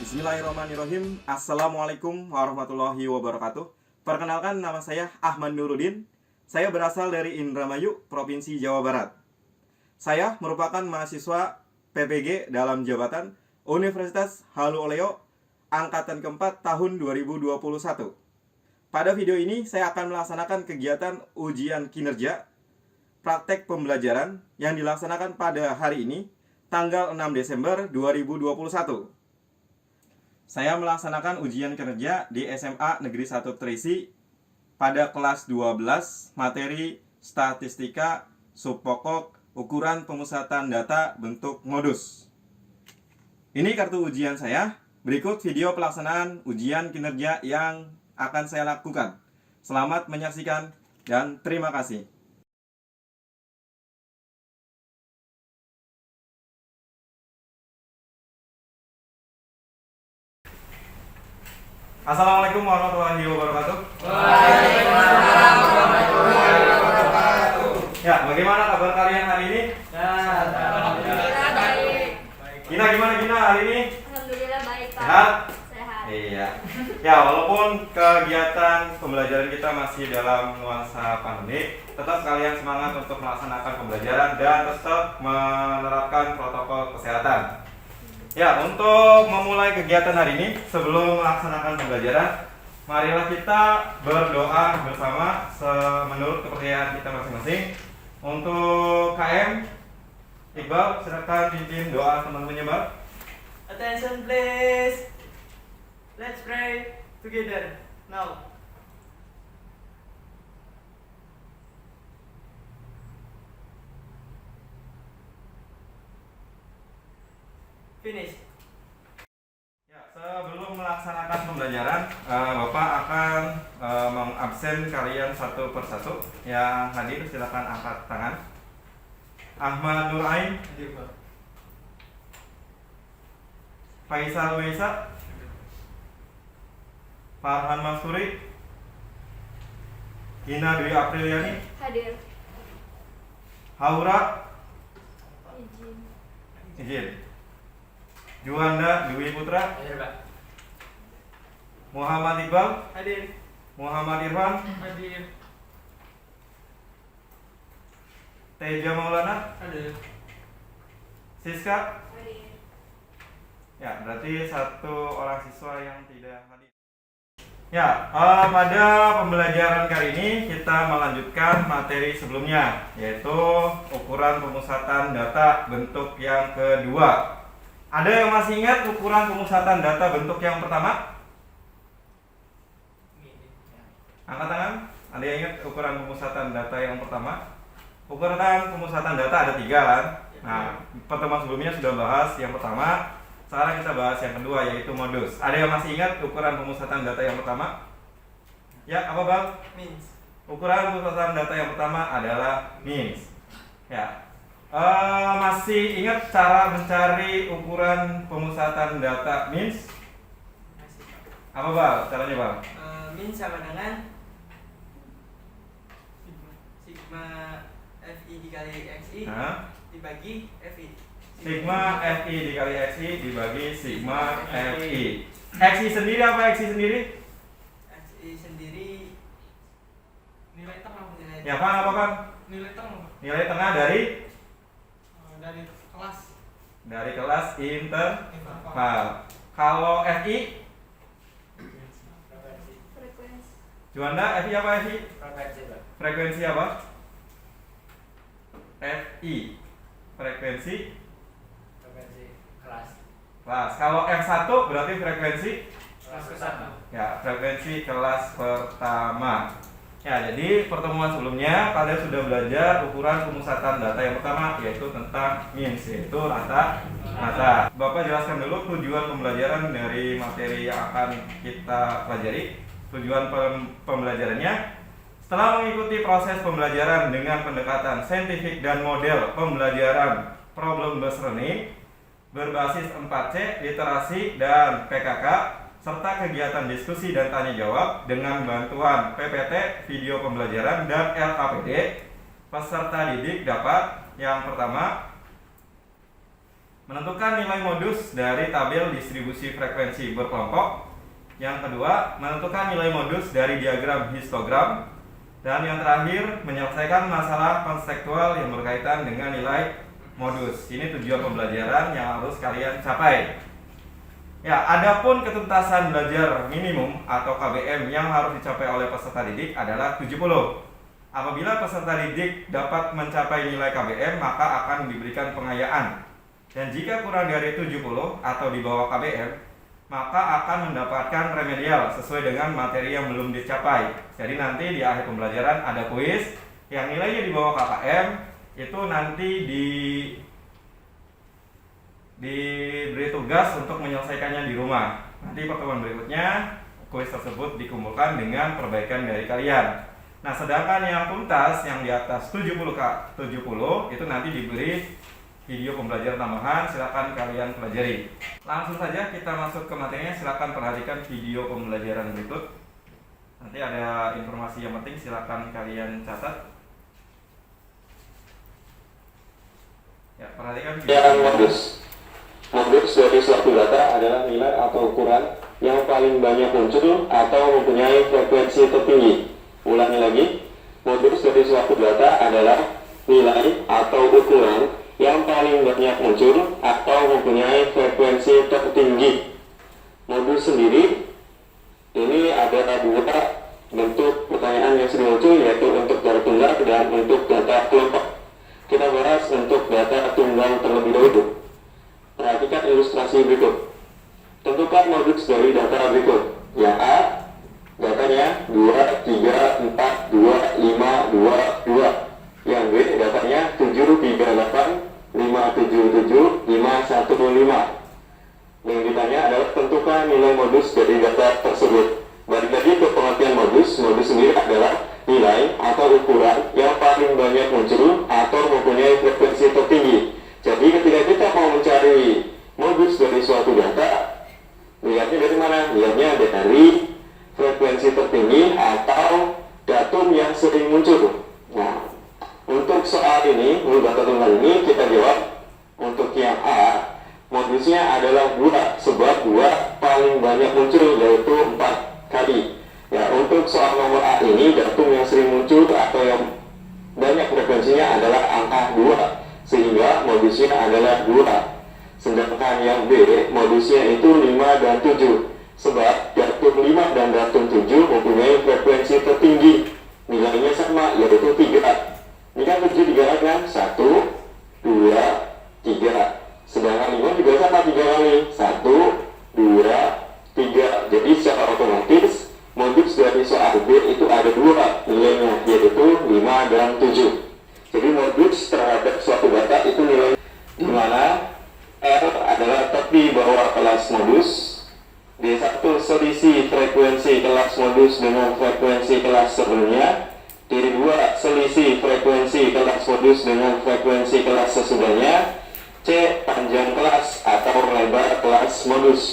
Bismillahirrahmanirrahim. Assalamualaikum warahmatullahi wabarakatuh. Perkenalkan, nama saya Ahmad Nuruddin. Saya berasal dari Indramayu, Provinsi Jawa Barat. Saya merupakan mahasiswa PPG dalam jabatan Universitas Halu Oleo Angkatan keempat tahun 2021. Pada video ini saya akan melaksanakan kegiatan ujian kinerja praktek pembelajaran yang dilaksanakan pada hari ini, tanggal 6 Desember 2021. Saya melaksanakan ujian kinerja di SMA Negeri 1 Trisi pada kelas 12 materi statistika subpokok ukuran pemusatan data bentuk modus. Ini kartu ujian saya. Berikut video pelaksanaan ujian kinerja yang akan saya lakukan. Selamat menyaksikan dan terima kasih. Assalamualaikum warahmatullahi wabarakatuh. Waalaikumsalam warahmatullahi wabarakatuh. Ya, bagaimana kabar kalian hari ini? Alhamdulillah baik. Gina, gimana Gina hari ini? Alhamdulillah baik, Pak. Sehat? Sehat. Iya. Ya, walaupun kegiatan pembelajaran kita masih dalam nuansa pandemi, tetap kalian semangat untuk melaksanakan pembelajaran dan tetap menerapkan protokol kesehatan. Ya, untuk memulai kegiatan hari ini, sebelum melaksanakan pembelajaran, marilah kita berdoa bersama menurut kepercayaan kita masing-masing. Untuk KM, Iqbal, silakan pimpin doa teman-temannya, Mbak. Attention please. Let's pray together now. Finish. Ya, sebelum melaksanakan pembelajaran, Bapak akan mengabsen kalian satu persatu. Yang hadir silakan angkat tangan. Ahmad Nurain, Hadir, Pak. Faisal Meisa, Farhan Masuri, Gina Dwi Apriliani, Hadir. Haura, Izin. izin. Juanda Dwi Putra, Hadir, Pak. Muhammad Iqbal, Hadir. Muhammad Irfan, Hadir. Teja Maulana, Hadir. Siska. Hadir. Ya, berarti satu orang siswa yang tidak hadir. Ya, pada pembelajaran kali ini kita melanjutkan materi sebelumnya, yaitu ukuran pemusatan data bentuk yang kedua. Ada yang masih ingat ukuran pemusatan data bentuk yang pertama? Angkat tangan. Ada yang ingat ukuran pemusatan data yang pertama? Ukuran pemusatan data ada 3 kan? Nah, pertemuan sebelumnya sudah bahas yang pertama. Sekarang kita bahas yang kedua, yaitu modus. Ada yang masih ingat ukuran pemusatan data yang pertama? Ya, apa Bang? Means. Ukuran pemusatan data yang pertama adalah means. Ya. Masih ingat cara mencari ukuran pemusatan data means? Masih, Pak. Apa Bang? Caranya Bang? Means sama dengan sigma FI dikali XI Nah, dibagi FI. sigma FI dikali XI dibagi sigma FI. XI sendiri apa XI sendiri? XI sendiri Nilai tengah Ya Pak, apa Pak? nilai tengah Nilai tengah dari dari kelas interval. interval Kalau FI, Frekuensi. Juanda, FI apa FI? frekuensi, Pak. Frekuensi apa? FI. Frekuensi Frekuensi kelas. kelas. Kalau F1 berarti frekuensi Kelas ke-1. ya, frekuensi kelas pertama. Ya, jadi pertemuan sebelumnya kalian sudah belajar ukuran pemusatan data yang pertama, yaitu tentang means, yaitu rata. Bapak jelaskan dulu tujuan pembelajaran dari materi yang akan kita pelajari. Tujuan pembelajarannya, setelah mengikuti proses pembelajaran dengan pendekatan saintifik dan model pembelajaran problem based learning berbasis 4C, literasi dan PKK, serta kegiatan diskusi dan tanya jawab dengan bantuan PPT, video pembelajaran, dan LKPD, peserta didik dapat yang pertama menentukan nilai modus dari tabel distribusi frekuensi berkelompok, yang kedua menentukan nilai modus dari diagram histogram, dan yang terakhir menyelesaikan masalah konseptual yang berkaitan dengan nilai modus. Ini tujuan pembelajaran yang harus kalian capai. Ya, adapun ketuntasan belajar minimum atau KBM yang harus dicapai oleh peserta didik adalah 70. Apabila peserta didik dapat mencapai nilai KBM, maka akan diberikan pengayaan. Dan jika kurang dari 70 atau di bawah KBM, maka akan mendapatkan remedial sesuai dengan materi yang belum dicapai. Jadi nanti di akhir pembelajaran ada kuis yang nilainya di bawah KKM, itu nanti diberi tugas untuk menyelesaikannya di rumah. Nanti pertemuan berikutnya kuis tersebut dikumpulkan dengan perbaikan dari kalian. Nah, sedangkan yang tuntas yang di atas 70 itu nanti diberi video pembelajaran tambahan, silakan kalian pelajari. Langsung saja kita masuk ke materinya, silakan perhatikan video pembelajaran berikut. Nanti ada informasi yang penting, silakan kalian catat. Ya, perhatikan video. Modus. Modus dari suatu data adalah nilai atau ukuran yang paling banyak muncul atau mempunyai frekuensi tertinggi. Ulangi lagi, modus dari suatu data adalah nilai atau ukuran yang paling banyak muncul atau mempunyai frekuensi tertinggi. Modus sendiri ini ada dua bentuk pertanyaan yang sering muncul, yaitu untuk data tunggal dan untuk data kelompok. Kita bahas untuk data tunggal terlebih dahulu. Perhatikan ilustrasi berikut. Tentukan modus dari data berikut. Yang A, datanya 2, 3, 4, 2, 5, 2, 2. Yang B, datanya 7, 3, 8, 5, 7, 7, 5, 1, 5. Yang ditanya adalah tentukan nilai modus dari data tersebut. Balik lagi ke pengertian modus. Modus sendiri adalah nilai atau ukuran yang paling banyak muncul atau mempunyai frekuensi tertinggi. Jadi ketika kita mau mencari modus dari suatu data, lihatnya dari mana? Lihatnya dari frekuensi tertinggi atau datum yang sering muncul. Nah, untuk soal ini, untuk data tunggal ini, kita jawab untuk yang A, modusnya adalah 2, sebab 2 paling banyak muncul, yaitu 4 kali. Ya, untuk soal nomor A ini, datum yang sering muncul atau yang banyak frekuensinya adalah angka 2, sehingga modusnya adalah 2. Sedangkan yang B, modusnya itu 5 dan 7, sebab datum 5 dan datum 7 mempunyai frekuensi tertinggi. Nilainya sama, yaitu 3. Ini kan 7 digalakan 1, 2, 3. Sedangkan 5 juga sama 3 kali, 1, 2, 3. Jadi secara otomatis modus dari soal B itu ada 2 nilainya, yaitu 5 dan 7. Jadi modus terhadap suatu data itu nilai, di mana R adalah tepi bawah kelas modus, D1 selisih frekuensi kelas modus dengan frekuensi kelas sebelumnya, D2 selisih frekuensi kelas modus dengan frekuensi kelas sesudahnya, C panjang kelas atau lebar kelas modus.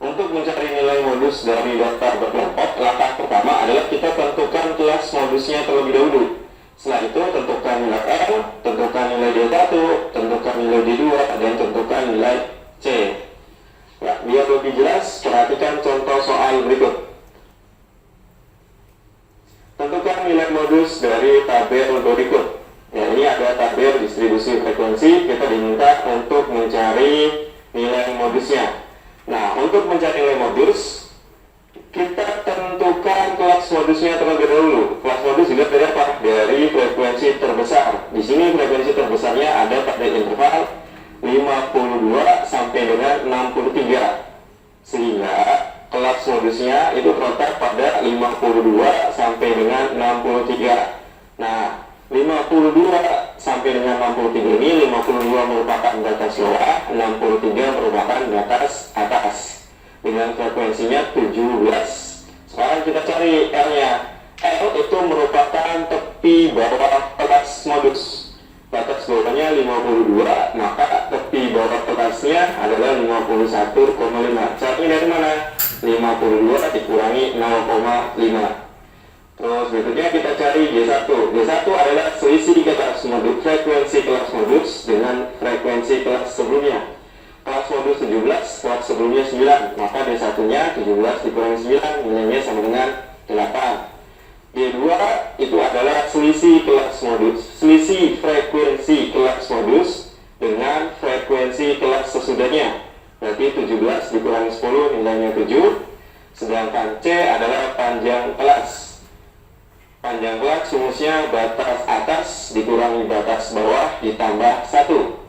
Untuk mencari nilai modus dari data berkelompok, langkah pertama adalah kita tentukan kelas modusnya terlebih dahulu. Setelah itu tentukan nilai R, tentukan nilai D1, tentukan nilai D2, dan tentukan nilai C. Ya, biar lebih jelas, perhatikan contoh soal berikut. Tentukan nilai modus dari tabel berikut. Ya, ini ada tabel distribusi frekuensi, kita diminta untuk mencari nilai modusnya. Nah, untuk mencari nilai modus, kita tentukan kelas modusnya terlebih dahulu. Kelas modus dilihat dari apa? Dari frekuensi terbesar. Di sini frekuensi terbesarnya ada pada interval 52 sampai dengan 63. Sehingga kelas modusnya itu terletak pada 52 sampai Nah, 52 sampai dengan 63 ini, 52 merupakan batas bawah, 63 merupakan batas atas dengan frekuensinya 17. Sekarang kita cari R-nya. R itu merupakan tepi bawah kelas modus. Batas bawahnya 52, maka tepi bawah kelasnya adalah 51,5. Caranya dari mana? 52 dikurangi 0,5. Terus berikutnya kita cari G1. G1 adalah selisih kelas modus, frekuensi kelas modus dengan frekuensi kelas sebelumnya. Kelas modus 17, kelas sebelumnya 9, maka D1-nya 17 dikurangi 9, nilainya sama dengan 8. D2 itu adalah selisih kelas modus, selisih frekuensi kelas modus dengan frekuensi kelas sesudahnya. Berarti 17 dikurangi 10, nilainya 7. Sedangkan C adalah panjang kelas. Panjang kelas rumusnya batas atas dikurangi batas bawah ditambah 1.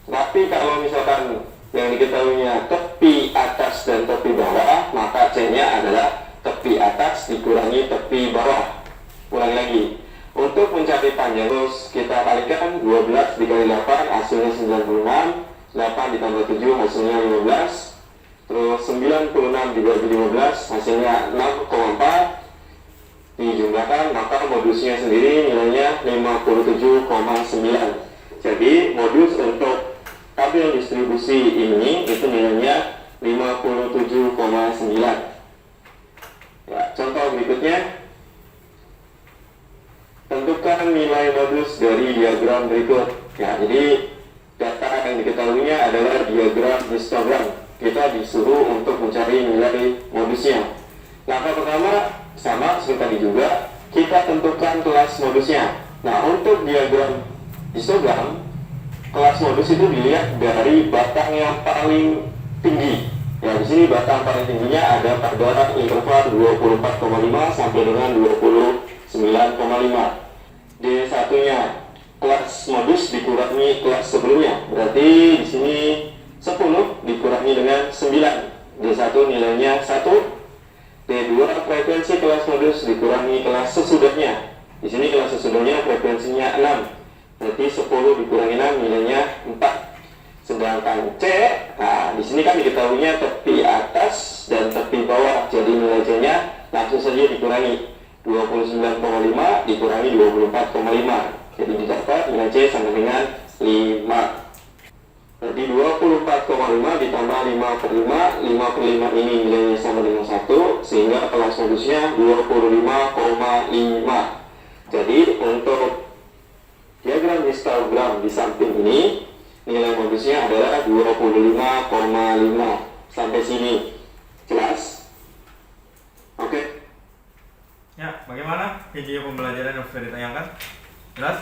Tapi kalau misalkan yang diketahuinya tepi atas dan tepi bawah, maka C-nya adalah tepi atas dikurangi tepi bawah. Ulangi lagi. Untuk mencari panjang terus kita kalikan 12 dikali 8 hasilnya 96. 8 ditambah 7 hasilnya 15. Terus 96 dibagi 15 hasilnya 6,4. Dijumlahkan maka modusnya sendiri nilainya 57,9. Jadi modus untuk tabel distribusi ini itu nilainya 57,9. Ya, contoh berikutnya, tentukan nilai modus dari diagram berikut. Ya, jadi data yang diketahuinya adalah diagram histogram. Kita disuruh untuk mencari nilai modusnya. Langkah pertama sama seperti tadi juga, kita tentukan kelas modusnya. Nah, untuk diagram histogram, kelas modus itu dilihat dari batang yang paling tinggi. Ya, di sini batang paling tingginya ada pada interval 24,5 sampai dengan 29,5. D1-nya kelas modus dikurangi kelas sebelumnya. Berarti di sini 10 dikurangi dengan 9. D1 nilainya 1. D2 frekuensi kelas modus dikurangi kelas sesudahnya. Di sini kelas sesudahnya frekuensinya 6. Berarti 10 dikurangi 6 nilainya 4. Sedangkan C, nah di sini kan diketahuinya tepi atas dan tepi bawah. Jadi nilai C-nya langsung saja dikurangi 29,5 dikurangi 24,5. Jadi didapat nilai C sama dengan 5. Jadi 24,5 ditambah 5/5, 5/5 ini nilainya sama dengan 1, sehingga kelas modusnya 25,5. Jadi untuk diagram histogram di samping ini, nilai modusnya adalah 25,5. Sampai sini jelas? Oke. Ya, bagaimana video pembelajaran yang sudah ditayangkan? Jelas?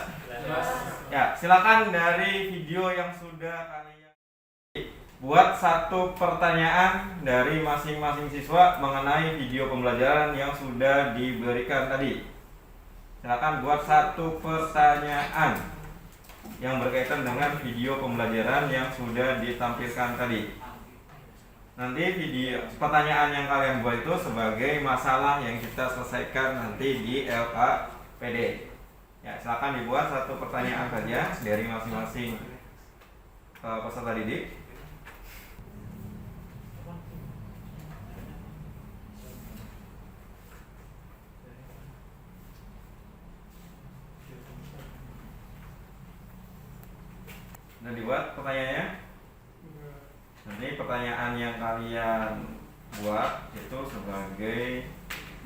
Ya, silakan dari video yang sudah kalian buat satu pertanyaan dari masing-masing siswa mengenai video pembelajaran yang sudah diberikan tadi. Silakan buat satu pertanyaan yang berkaitan dengan video pembelajaran yang sudah ditampilkan tadi. Nanti video pertanyaan yang kalian buat itu sebagai masalah yang kita selesaikan nanti di LKPD. Ya, silakan dibuat satu pertanyaan saja dari masing-masing peserta didik. Dan dibuat pertanyaannya. Nanti pertanyaan yang kalian buat itu sebagai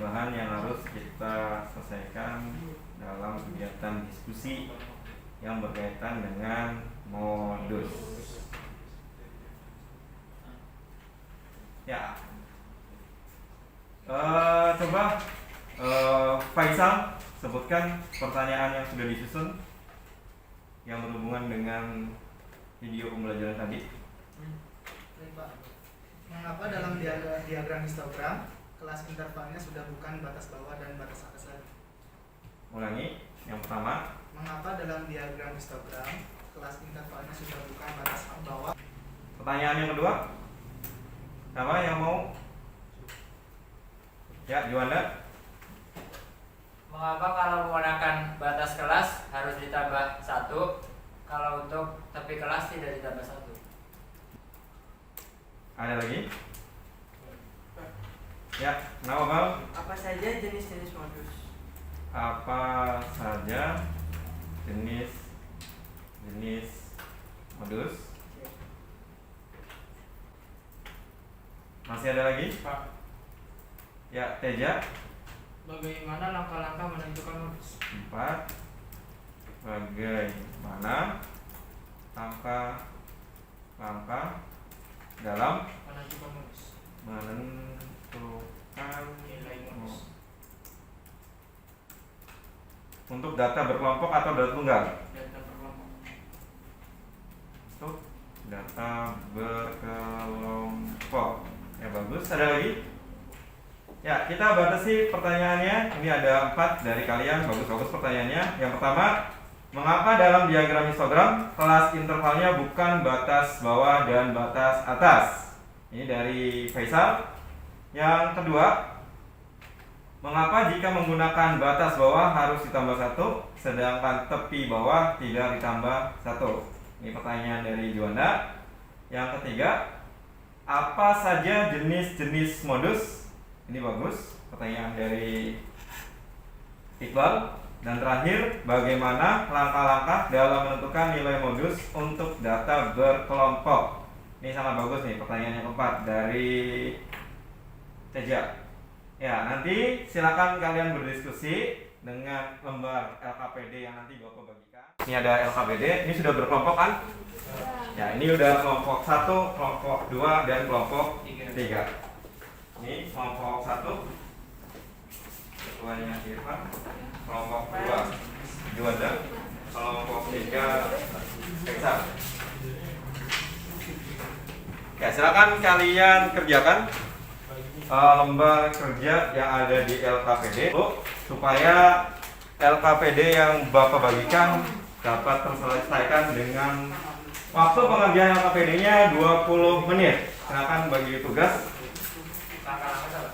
bahan yang harus kita selesaikan dalam kegiatan diskusi yang berkaitan dengan modus. Ya, coba Faisal sebutkan pertanyaan yang sudah disusun yang berhubungan dengan video pembelajaran tadi. Baik, Pak. Mengapa dalam diagram histogram kelas intervalnya sudah bukan batas bawah dan batas atas lagi? Ulangi, yang pertama. Mengapa dalam diagram histogram kelas intervalnya sudah bukan batas bawah? Pertanyaan yang kedua. Siapa yang mau? Ya, Juanda. Mengapa kalau menggunakan batas kelas harus ditambah 1, kalau untuk tepi kelas tidak ditambah 1? Ada lagi? Ya, kenapa Bal? Apa saja jenis-jenis modus? Apa saja jenis modus? Masih ada lagi? Pak, Ya, Teja. bagaimana langkah-langkah menentukan modus? 4. Bagaimana langkah-langkah dalam Menentukan modus. menentukan Nilai modus. untuk data berkelompok atau data tunggal? Data berkelompok. Untuk data berkelompok. Ya, bagus. Ada lagi? Ya, kita batasi pertanyaannya. Ini ada 4 dari kalian. Bagus-bagus pertanyaannya. Yang pertama, mengapa dalam diagram histogram kelas intervalnya bukan batas bawah dan batas atas? Ini dari Faisal. Yang kedua, mengapa jika menggunakan batas bawah harus ditambah 1, sedangkan tepi bawah tidak ditambah 1? Ini pertanyaan dari Juanda. Yang ketiga, apa saja jenis-jenis modus? Ini bagus, pertanyaan dari Iqbal. Dan terakhir, bagaimana langkah-langkah dalam menentukan nilai modus untuk data berkelompok? Ini sangat bagus nih, pertanyaan yang keempat dari Teja. Ya, nanti silakan kalian berdiskusi dengan lembar LKPD yang nanti Bapak bagikan. Ini ada LKPD, ini sudah berkelompok kan? Ya, ini udah kelompok 1, kelompok 2, dan kelompok 3. Ini kelompok 1, ketuanya Irfan. Kelompok 2, Juanda. Kelompok 3, Faisal. Ya, silakan kalian kerjakan lembar kerja yang ada di LKPD supaya LKPD yang Bapak bagikan dapat terselesaikan dengan waktu pengerjaan LKPD-nya 20 menit. Silakan bagi tugas. Langkah-langkah apa?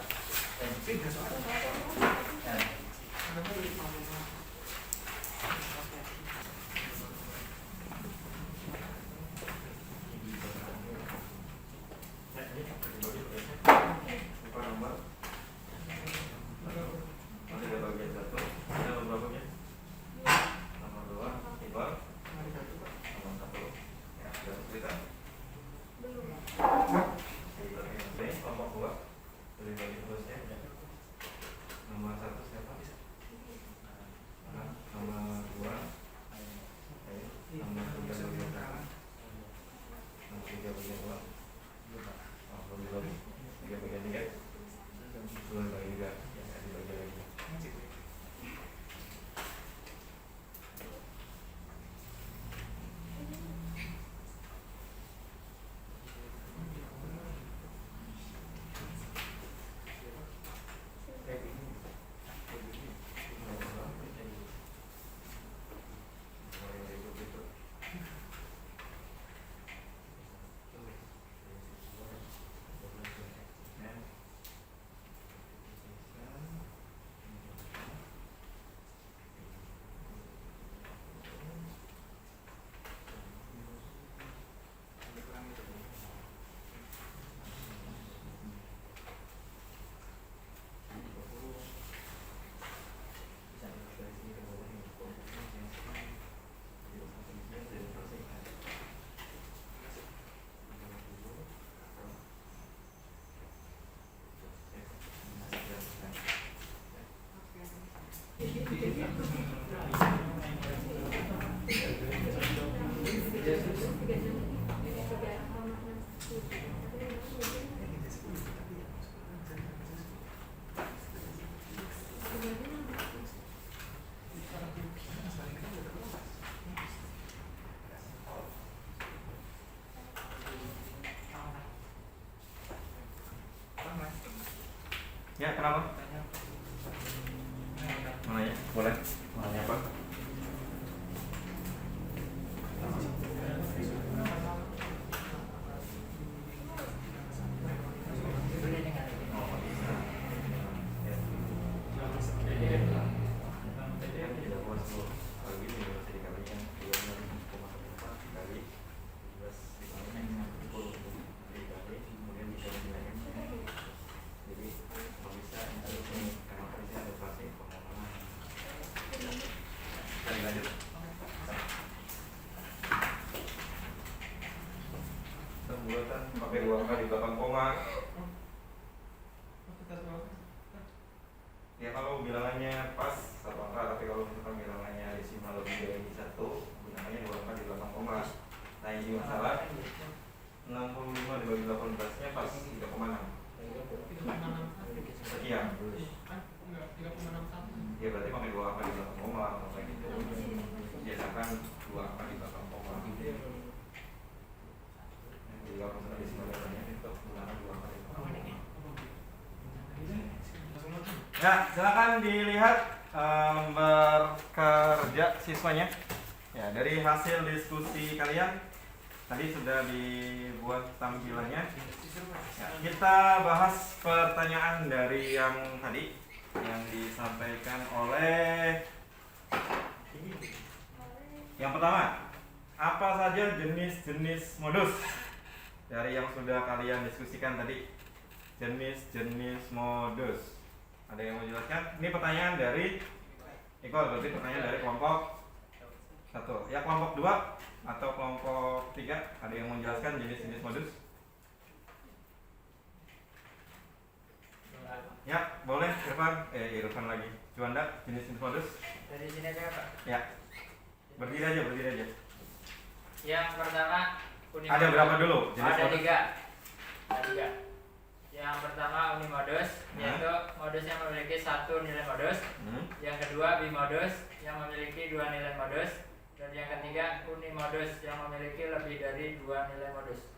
Ya, kenapa? Mana ya? Boleh. Mana apa? Kalau gini ya bisa dikalikan 26,14 dikali 17 dikalikan 60 dikali kemudian bisa dinilaikan. Jadi kalau bisa ini karena tadi saya ada kelasnya pengulangan. Kita lanjut. Pembuatan pakai 2 angka di belakang koma. Ya kalau bilangannya pas 1 angka, tapi kalau misalkan bilangannya desimal lebih dari 1, bilangannya 2 angka di belakang koma. Nah ini masalah 65 dibagi 18 nya pas 3,6 sekian. Ya berarti pakai 2 angka di belakang koma atau kayak gitu. Biasakan 2 angka di belakang koma. Jadi kalau misalkan desimal bilangannya itu gunakan 2 angka di belakang koma. Ya, silakan dilihat berkerja siswanya. Ya, dari hasil diskusi kalian tadi sudah dibuat tampilannya. Ya, kita bahas pertanyaan dari yang tadi yang disampaikan oleh yang pertama. Apa saja jenis-jenis modus dari yang sudah kalian diskusikan tadi? Jenis-jenis modus. Ada yang mau jelaskan? Ini pertanyaan dari Iqbal, berarti pertanyaan dari kelompok 1. Ya kelompok 2 atau kelompok 3, ada yang mau jelaskan jenis-jenis modus? Ya, boleh Irfan lagi. Juanda, jenis-jenis modus? Dari sini aja Pak. Ya. Berdiri aja. Yang pertama Ada berapa dulu? Jenis Ada modus? 3. Ada 3. Yang pertama unimodus, yaitu modus yang memiliki 1 nilai modus. Yang kedua bimodus yang memiliki 2 nilai modus. Dan yang ketiga unimodus yang memiliki lebih dari 2 nilai modus.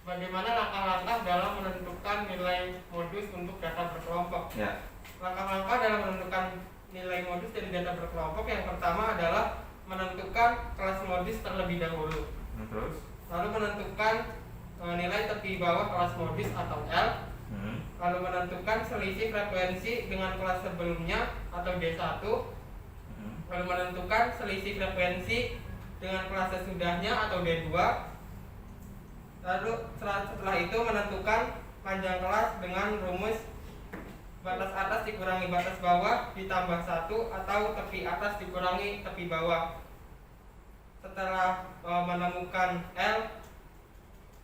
Bagaimana langkah-langkah dalam menentukan nilai modus untuk data berkelompok? Ya. Langkah-langkah dalam menentukan nilai modus dari data berkelompok yang pertama adalah menentukan kelas modus terlebih dahulu. Terus? Lalu menentukan nilai tepi bawah kelas modus atau L. Lalu menentukan selisih frekuensi dengan kelas sebelumnya atau D1. Lalu menentukan selisih frekuensi dengan kelas sesudahnya atau D2. Lalu setelah itu menentukan panjang kelas dengan rumus batas atas dikurangi batas bawah ditambah 1 atau tepi atas dikurangi tepi bawah. Setelah menemukan L,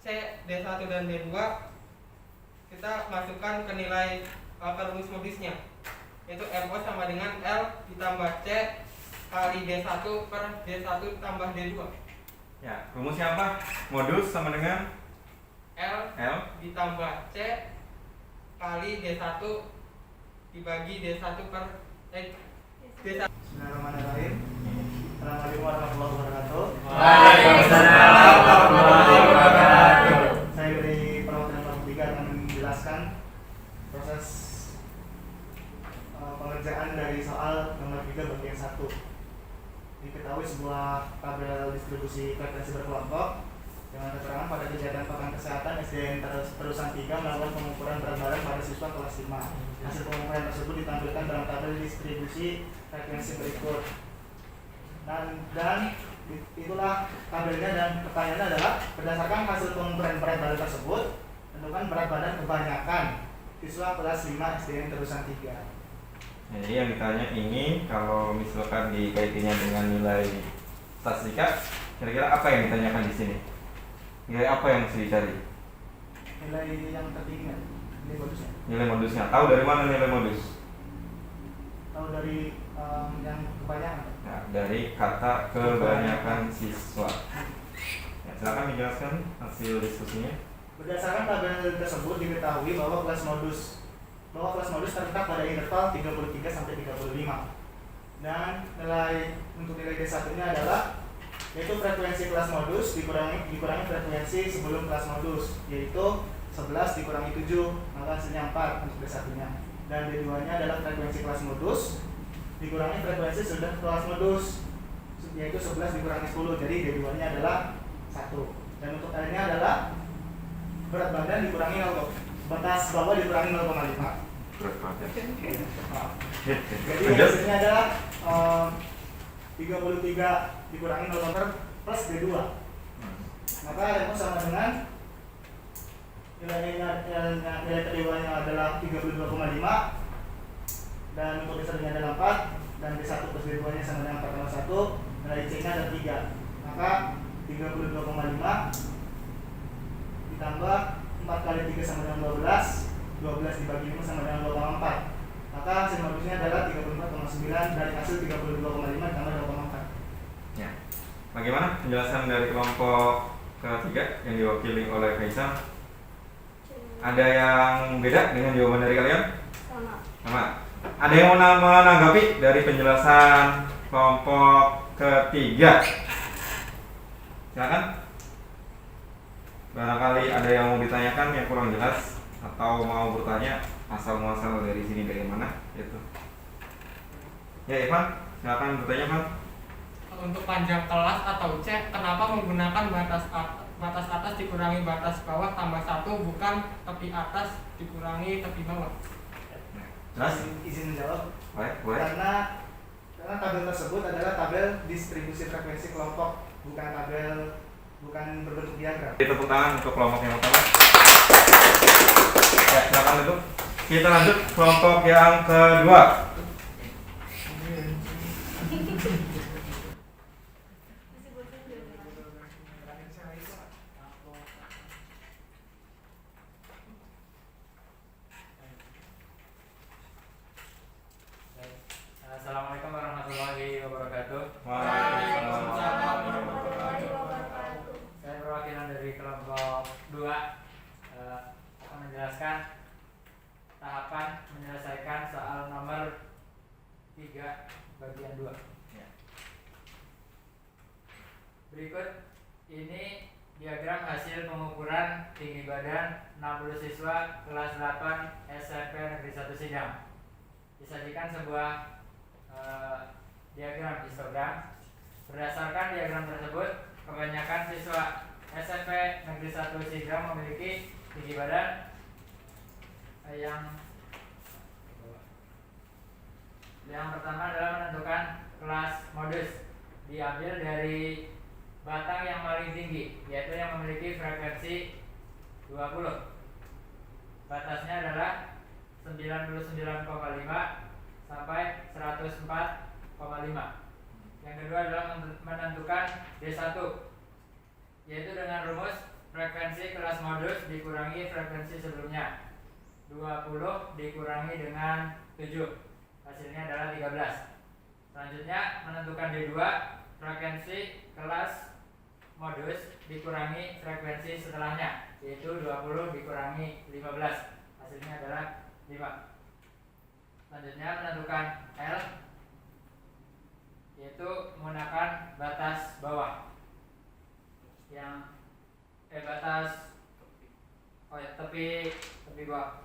C, D1 dan D2, kita masukkan ke nilai ke rumus modusnya, yaitu MO sama dengan L ditambah C kali D1 per D1 tambah D2. Ya, rumusnya apa? Modus sama dengan L L ditambah C kali D1 dibagi D1 per D1. Bismillahirrahmanirrahim. Assalamualaikum warahmatullahi wabarakatuh. Waalaikumsalam warahmatullahi wabarakatuh. Saya dari perwakilan kelompok 3 akan menjelaskan proses pengerjaan dari soal nomor 3 bagian 1. Diketahui sebuah tabel distribusi frekuensi berkelompok dengan keterangan pada kegiatan pekan kesehatan SDN Terusan 3 melakukan pengukuran berat badan pada siswa kelas 5. Hasil pengukuran tersebut ditampilkan dalam tabel distribusi frekuensi berikut. Dan itulah tabelnya, dan pertanyaannya adalah berdasarkan hasil pengukuran berat badan tersebut, tentukan berat badan kebanyakan siswa kelas 5 SDN Terusan 3. Jadi yang ditanya ini kalau misalkan dikaitinya dengan nilai statistika, kira-kira apa yang ditanyakan di sini? Nilai apa yang mesti dicari? Nilai yang tertinggi, nilai modusnya. Nilai modusnya. Tahu dari mana nilai modus? Tahu dari yang kebanyakan. Nah, dari kata kebanyakan siswa. Ya, silakan dijelaskan hasil diskusinya. Berdasarkan tabel tersebut diketahui bahwa kelas modus terletak pada interval 33 sampai 35. Dan untuk nilai D1-nya adalah yaitu frekuensi kelas modus dikurangi frekuensi sebelum kelas modus, yaitu 11 dikurangi 7, maka hasilnya 4 untuk D1-nya. Dan D2-nya adalah frekuensi kelas modus dikurangi frekuensi sudah kelas modus, yaitu 11 dikurangi 10, jadi D2-nya adalah 1. Dan untuk L-nya adalah berat badan dikurangi 0, batas bawah dikurangi 0,5. Jadi hasilnya adalah 33 dikurangi 0 plus B2. Maka rumus sama dengan nilai kedewanya adalah 32,5 dan untuk D1 nya adalah 4 dan D1 plus D2 nya sama dengan 4,1, nilai C nya ada 3. Maka 32,5 ditambah 4 kali 3 sama dengan 12, 12 dibagi 5 sama dengan 2,4. Maka hasil modusnya adalah 34,9 dari hasil 32,5 ditambah 2,4. Ya. Bagaimana penjelasan dari kelompok ketiga yang diwakili oleh Kaisar? Ada yang beda dengan jawaban dari kalian? Sama. Sama. Ada yang mau menanggapi dari penjelasan kelompok ketiga? Silakan. Barangkali ada yang mau ditanyakan yang kurang jelas atau mau bertanya asal muasal dari sini dari mana gitu. Ya Ivan, silakan bertanya Pak. Untuk panjang kelas atau C, kenapa menggunakan batas atas dikurangi batas bawah tambah 1, bukan tepi atas dikurangi tepi bawah? Jelas? Izin menjawab. Boleh. Karena tabel tersebut adalah tabel distribusi frekuensi kelompok, bukan berbentuk diagram. Tepuk tangan untuk kelompok yang pertama. Ya, silakan duduk. Kita lanjut kelompok yang kedua. Assalamualaikum warahmatullahi wabarakatuh. Waalaikumsalam warahmatullahi wabarakatuh. Saya perwakilan dari kelompok 2 akan menjelaskan tahapan menyelesaikan soal nomor 3 bagian 2. Berikut ini diagram hasil pengukuran tinggi badan 60 siswa kelas 8 SMP Negeri 1 Sidang. Disajikan sebuah diagram histogram. Berdasarkan diagram tersebut, kebanyakan siswa SMP Negeri 1 Sidang memiliki tinggi badan yang pertama adalah menentukan kelas modus. Diambil dari batang yang paling tinggi, yaitu yang memiliki frekuensi 20. Batasnya adalah 99,5 sampai 104,5. Yang kedua adalah menentukan D1, yaitu dengan rumus frekuensi kelas modus dikurangi frekuensi sebelumnya. 20 dikurangi dengan 7, hasilnya adalah 13. Selanjutnya menentukan D2, frekuensi kelas modus dikurangi frekuensi setelahnya, yaitu 20 dikurangi 15, hasilnya adalah 5. Selanjutnya menentukan L, yaitu menggunakan batas bawah yang tepi bawah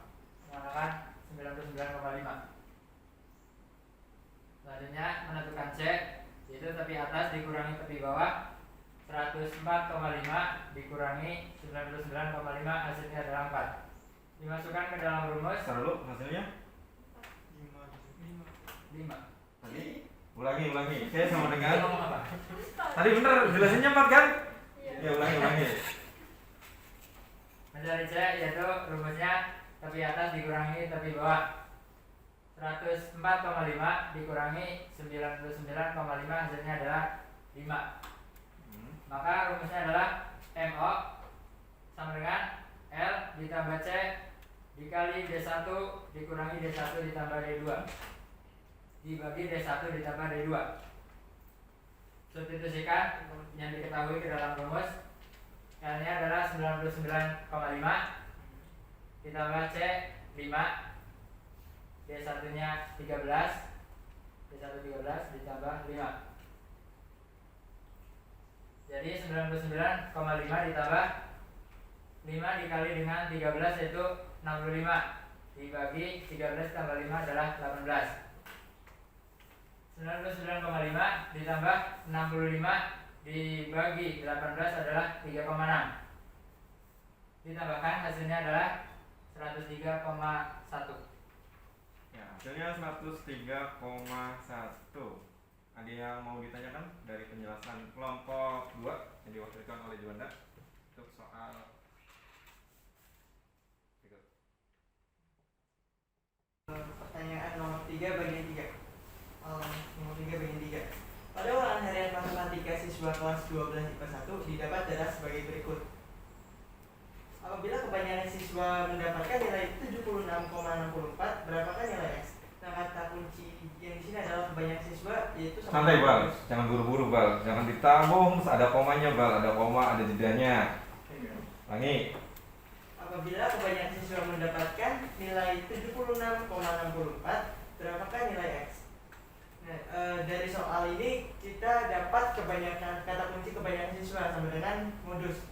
menggunakan 99,5. Selanjutnya menentukan C, yaitu tepi atas dikurangi tepi bawah 104,5 dikurangi 99,5, hasilnya adalah 4. Dimasukkan ke dalam rumus. Taruh hasilnya 5. tadi ulangi saya sama dengan Ngomong apa? tadi bener jelasinnya 4 kan? Iya. Ya ulangi Mencari C, yaitu rumusnya tepi atas dikurangi tepi bawah 104,5 dikurangi 99,5, hasilnya adalah 5. Maka rumusnya adalah MO sama dengan L ditambah C dikali D1 dikurangi D1 ditambah D2 dibagi D1 ditambah D2. Substitusikan yang diketahui ke dalam rumus. L nya adalah 99,5 ditambah C 5, D1 nya 13, D1 13 ditambah 5. Jadi 99,5 ditambah 5 dikali dengan 13 yaitu 65, dibagi 13 tambah 5 adalah 18. 99,5 ditambah 65 dibagi 18 adalah 3,6. Ditambahkan hasilnya adalah 103,1. ya hasilnya 103,1. Ada yang mau ditanyakan dari penjelasan kelompok 2 yang diwakilkan oleh Juanda untuk soal berikut. Pertanyaan nomor 3 bagian 3. Nomor 3 bagian 3. Pada ulangan harian matematika siswa kelas 12 IPA 1 didapat adalah sebagai berikut. Apabila kebanyakan siswa mendapatkan nilai 76,64, berapakah nilai X? Nah, kata kunci yang di sini adalah kebanyakan siswa, yaitu Santai Bal, jangan buru-buru Bal, jangan ditambung, terus ada komanya Bal, ada koma, ada jedanya. Ulangi. Apabila kebanyakan siswa mendapatkan nilai 76,64, berapakah nilai X? Nah, dari soal ini kita dapat kebanyakan kata kunci kebanyakan siswa sama dengan modus,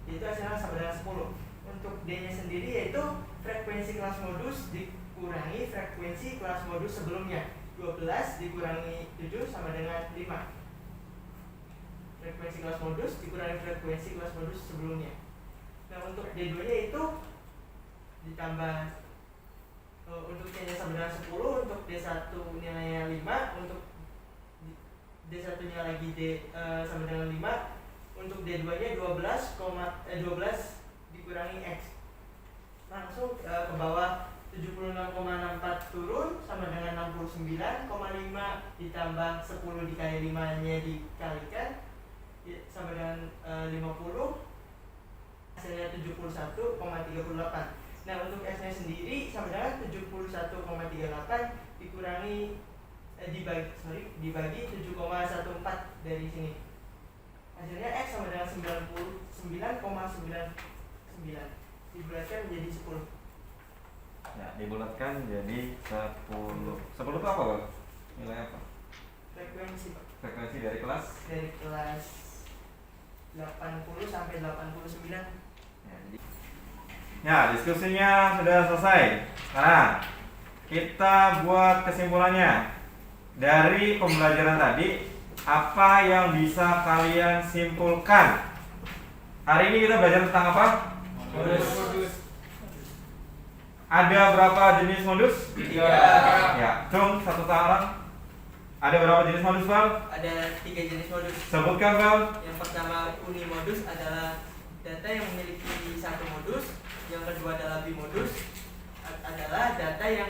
yaitu hasilnya sama dengan 10. Untuk D-nya sendiri yaitu frekuensi kelas modus dikurangi frekuensi kelas modus sebelumnya. 12 dikurangi 7 sama dengan 5. Frekuensi kelas modus dikurangi frekuensi kelas modus sebelumnya. Nah, untuk D2-nya itu ditambah untuk C-nya sama dengan 10, untuk D1 nilainya 5, untuk D1-nya lagi sama dengan 5, untuk D2-nya 12 dikurangi X. Langsung ke bawah, 76,64 turun sama dengan 69,5 ditambah 10 dikali 5-nya dikalikan sama dengan 50, hasilnya 71,38. Nah, untuk S-nya sendiri sama dengan 71,38 dikurangi dibagi 7,14 dari sini. Hasilnya X sama dengan 99,99 dibulatkan menjadi 10. Ya, dibulatkan jadi 10. 10 itu apa Bal? Nilai apa? Frekuensi, Pak. Frekuensi dari kelas? Dari kelas 80 sampai 89. Ya, diskusinya sudah selesai. Nah, kita buat kesimpulannya. Dari pembelajaran tadi, apa yang bisa kalian simpulkan? Hari ini kita belajar tentang apa? Modus. Ada berapa jenis modus? 3. Ya, cung satu orang. Ada berapa jenis modus, Bal? Ada 3 jenis modus. Sebutkan, Bal. Yang pertama unimodus adalah data yang memiliki satu modus. Yang kedua adalah bimodus adalah data yang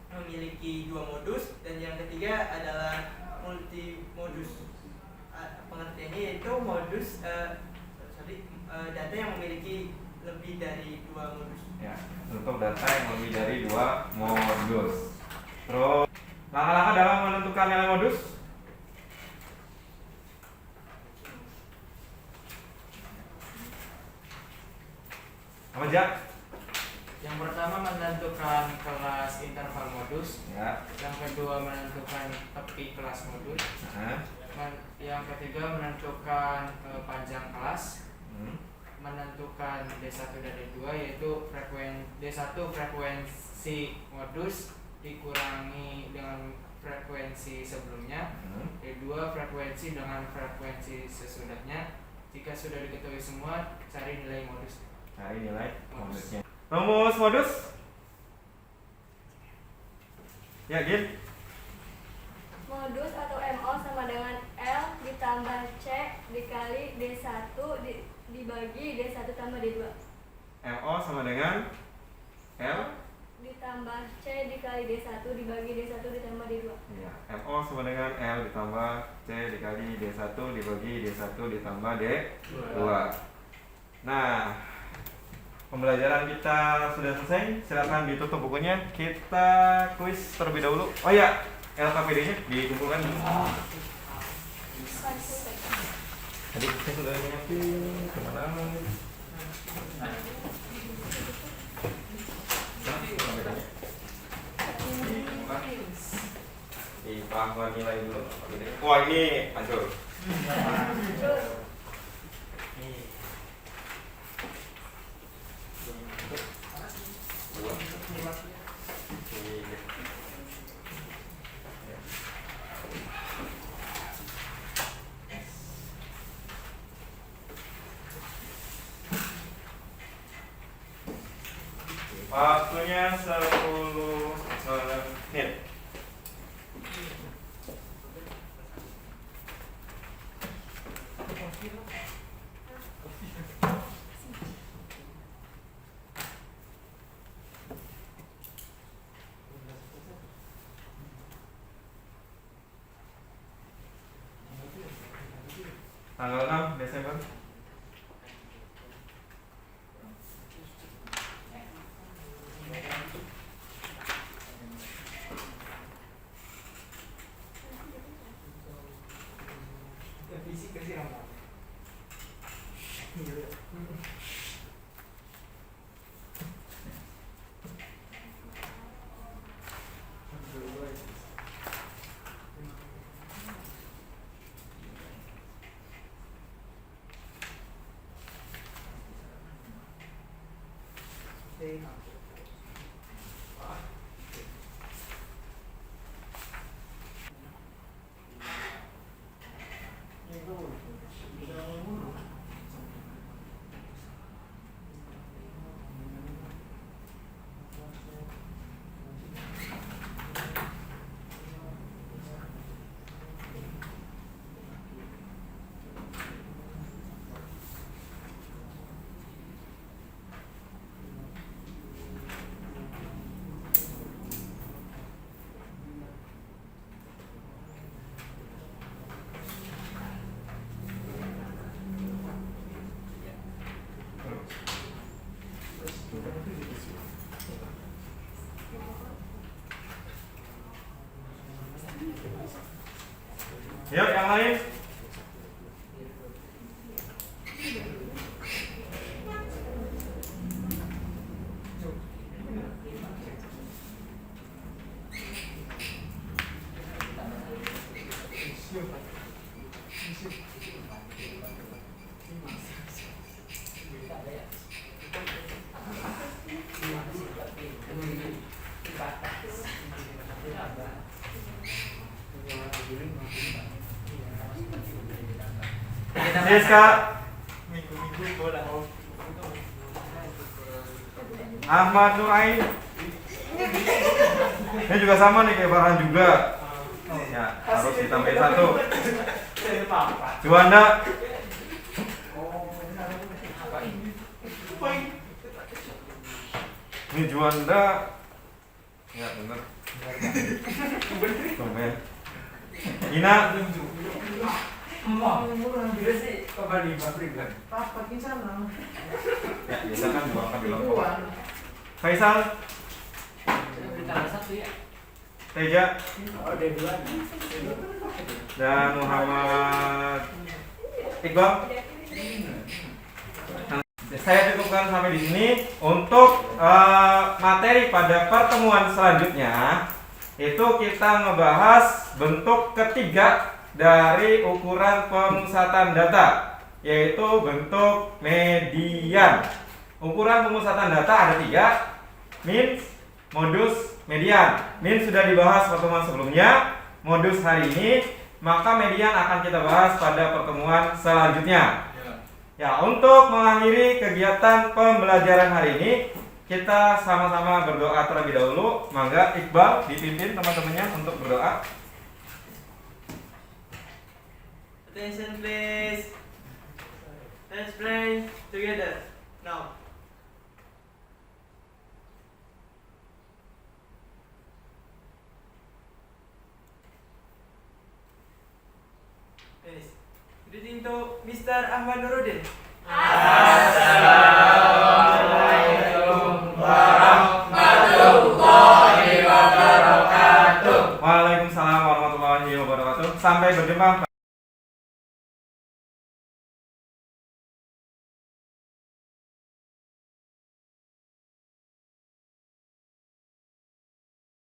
memiliki 2 modus, dan yang ketiga adalah multimodus. Pengertiannya yaitu modus data yang memiliki lebih dari 2 modus. Ya, untuk data yang lebih dari 2 modus. Terus langkah-langkah dalam menentukan nilai modus. Apa aja? Yang pertama menentukan kelas interval modus, Ya. yang kedua menentukan tepi kelas modus, Nah. yang ketiga menentukan panjang kelas, Hmm. menentukan D1 dan D2 yaitu D1 frekuensi modus dikurangi dengan frekuensi sebelumnya, Hmm. D2 frekuensi dengan frekuensi sesudahnya. Jika sudah diketahui semua, cari nilai modus. Cari nilai modusnya. Rumus modus? Ya, Gin. Modus atau MO sama dengan L ditambah C dikali D1 dibagi D1 tambah D2. MO sama dengan L. Ditambah C dikali D1 dibagi D1 ditambah D2. Iya, MO sama dengan L ditambah C dikali D1 dibagi D1 ditambah D2. Nah, pembelajaran kita sudah selesai. Silakan ditutup bukunya. Kita kuis terlebih dahulu. Oh ya, LKPD-nya dikumpulkan. Tadi saya sudah nyiapin kemana? Di paham nilai dulu. Wah, ini hancur. Waktunya 10 menit. Tanggal 6 Desember. Yuk, yang lain. Siska, Ahmad Nurain. Ini juga sama nih kayak Farhan juga. Ya, harus ditambahin 1. Juanda. Ini Juanda. Ya benar. Tumben. Ina. Ya, biasa kan gua akan bilang Faisal. Teja. Dan Muhammad Iqbal. Saya cukupkan sampai di sini. Untuk materi pada pertemuan selanjutnya itu kita ngebahas bentuk ketiga dari ukuran pemusatan data, yaitu bentuk median. Ukuran pemusatan data ada 3, min, modus, median. Min sudah dibahas pertemuan sebelumnya, modus hari ini, maka median akan kita bahas pada pertemuan selanjutnya. Ya, untuk mengakhiri kegiatan pembelajaran hari ini, kita sama-sama berdoa terlebih dahulu. Mangga Iqbal dipimpin teman-temannya untuk berdoa. Attention please. Let's play together. Now. Finish. Greeting to Mr. Ahmad Nurudin. Assalamualaikum warahmatullahi wabarakatuh. Waalaikumsalam warahmatullahi wabarakatuh. Sampai berjumpa.